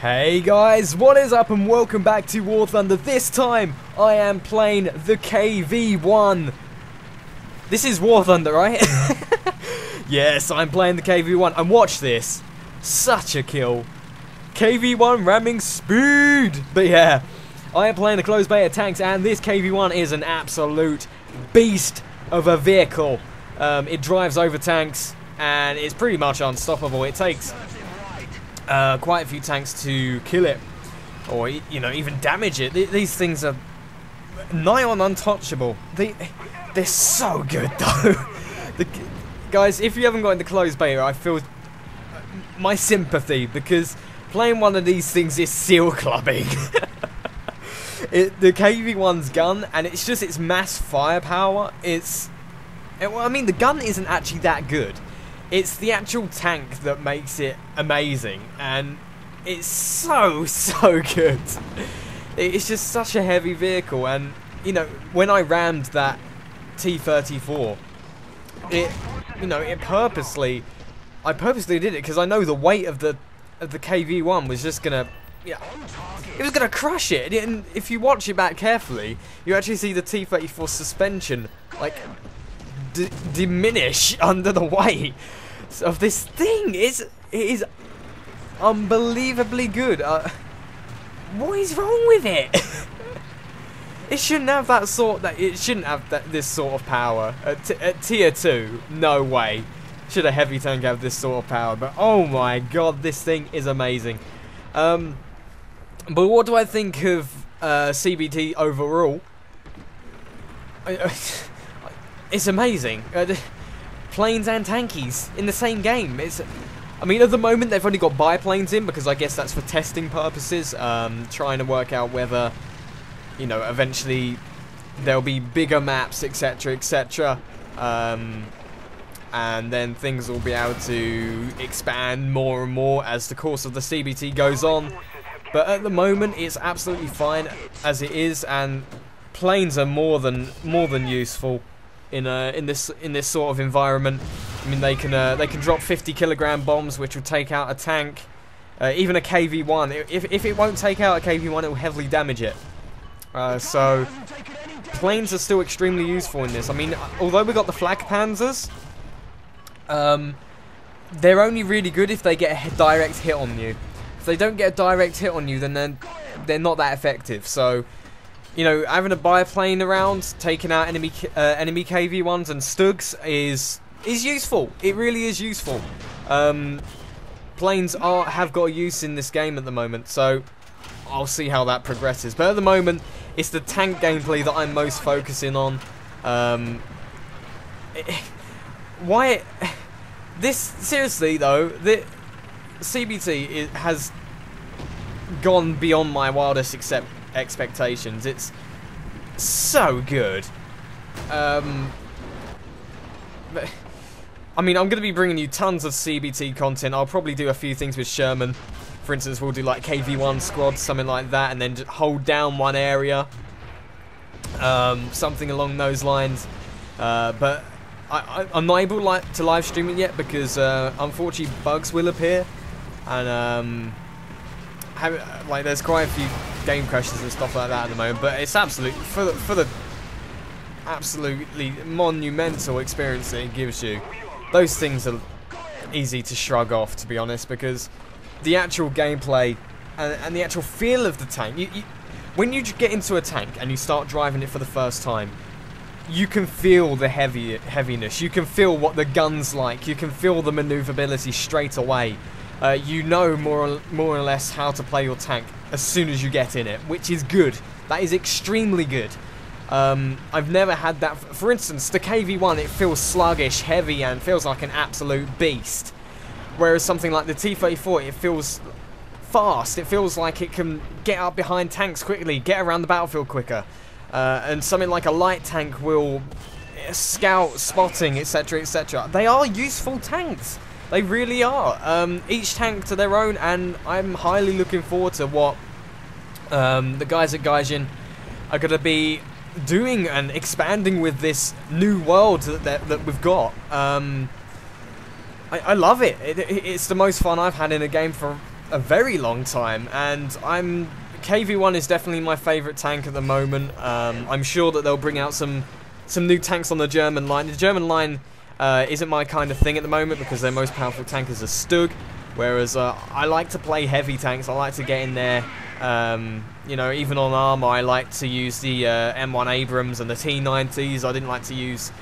Hey guys, what is up and welcome back to War Thunder. This time I am playing the KV-1. This is War Thunder, right? Yes, I'm playing the KV-1 and watch this. Such a kill. KV-1 ramming speed. But yeah, I am playing the closed beta tanks and this KV-1 is an absolute beast of a vehicle. It drives over tanks and it's pretty much unstoppable. It takes quite a few tanks to kill it, or even damage it. These things are nigh on untouchable. They're so good though. Guys, if you haven't got into closed beta, I feel my sympathy, because playing one of these things is seal clubbing. The KV-1's gun, and it's just its mass firepower. I mean, the gun isn't actually that good. It's the actual tank that makes it amazing, and it's so good. It's just such a heavy vehicle, and when I rammed that T-34, I purposely did it because I know the weight of the KV-1 was just gonna, it was gonna crush it. And if you watch it back carefully, you actually see the T-34 suspension like diminish under the weight of this thing. It is unbelievably good. What is wrong with it? It shouldn't have this sort of power at tier 2. No way should a heavy tank have this sort of power. But oh my god, this thing is amazing. But what do I think of CBT overall? It's amazing. Planes and tankies in the same game. I mean, at the moment they've only got biplanes in because I guess that's for testing purposes, trying to work out whether, eventually there'll be bigger maps, etc, etc, and then things will be able to expand more and more as the course of the CBT goes on. But at the moment it's absolutely fine as it is, and planes are more than useful in this sort of environment. I mean, they can drop 50-kilogram bombs, which will take out a tank, even a KV-1. If it won't take out a KV-1, it will heavily damage it. So planes are still extremely useful in this. I mean, although we got the flak panzers, they're only really good if they get a direct hit on you. If they don't get a direct hit on you, then they're not that effective. So, having a biplane around, taking out enemy KV-1s and Stugs is useful. It really is useful. Planes have got a use in this game at the moment, so I'll see how that progresses. But at the moment, it's the tank gameplay that I'm most focusing on. Seriously though, the CBT has gone beyond my wildest expectations. It's so good. But, I mean, I'm going to be bringing you tons of CBT content. I'll probably do a few things with Sherman. For instance, we'll do like KV-1 squads, something like that, and then just hold down one area. Something along those lines. But I'm not able to live stream it yet because unfortunately bugs will appear. And there's quite a few game crashes and stuff like that at the moment. But it's absolutely, for the absolutely monumental experience that it gives you, those things are easy to shrug off, to be honest, because the actual gameplay and the actual feel of the tank, when you get into a tank and you start driving it for the first time, you can feel the heaviness, you can feel what the gun's like, you can feel the maneuverability straight away. You know more or less how to play your tank as soon as you get in it, which is good. That is extremely good. I've never had that. For instance, the KV-1, it feels sluggish, heavy, and feels like an absolute beast. Whereas something like the T-34, it feels fast. It feels like it can get up behind tanks quickly, get around the battlefield quicker. And something like a light tank will scout, spotting, etc, etc. They are useful tanks. They really are. Each tank to their own, and I'm highly looking forward to what the guys at Gaijin are going to be doing and expanding with this new world that we've got. I love it. It's the most fun I've had in a game for a very long time, and KV-1 is definitely my favourite tank at the moment. I'm sure that they'll bring out some new tanks on the German line. The German line isn't my kind of thing at the moment because their most powerful tank is a Stug, whereas I like to play heavy tanks. I like to get in there. You know, even on armor, I like to use the M1 Abrams and the T90s. I didn't like to use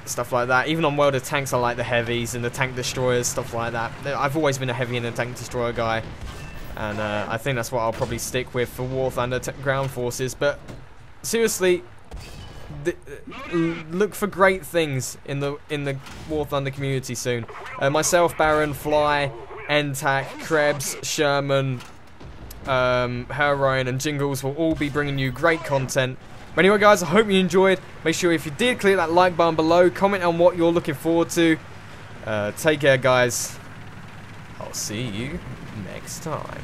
stuff like that. Even on World of Tanks, I like the heavies and the tank destroyers, stuff like that. I've always been a heavy and a tank destroyer guy, and I think that's what I'll probably stick with for War Thunder ground forces. But seriously, look for great things in the War Thunder community soon. Myself, Baron, Fly, NTAC, Krebs, Sherman, Heroin and Jingles will all be bringing you great content. But anyway guys, I hope you enjoyed. Make sure if you did, click that like button below, comment on what you're looking forward to. Take care guys. I'll see you next time.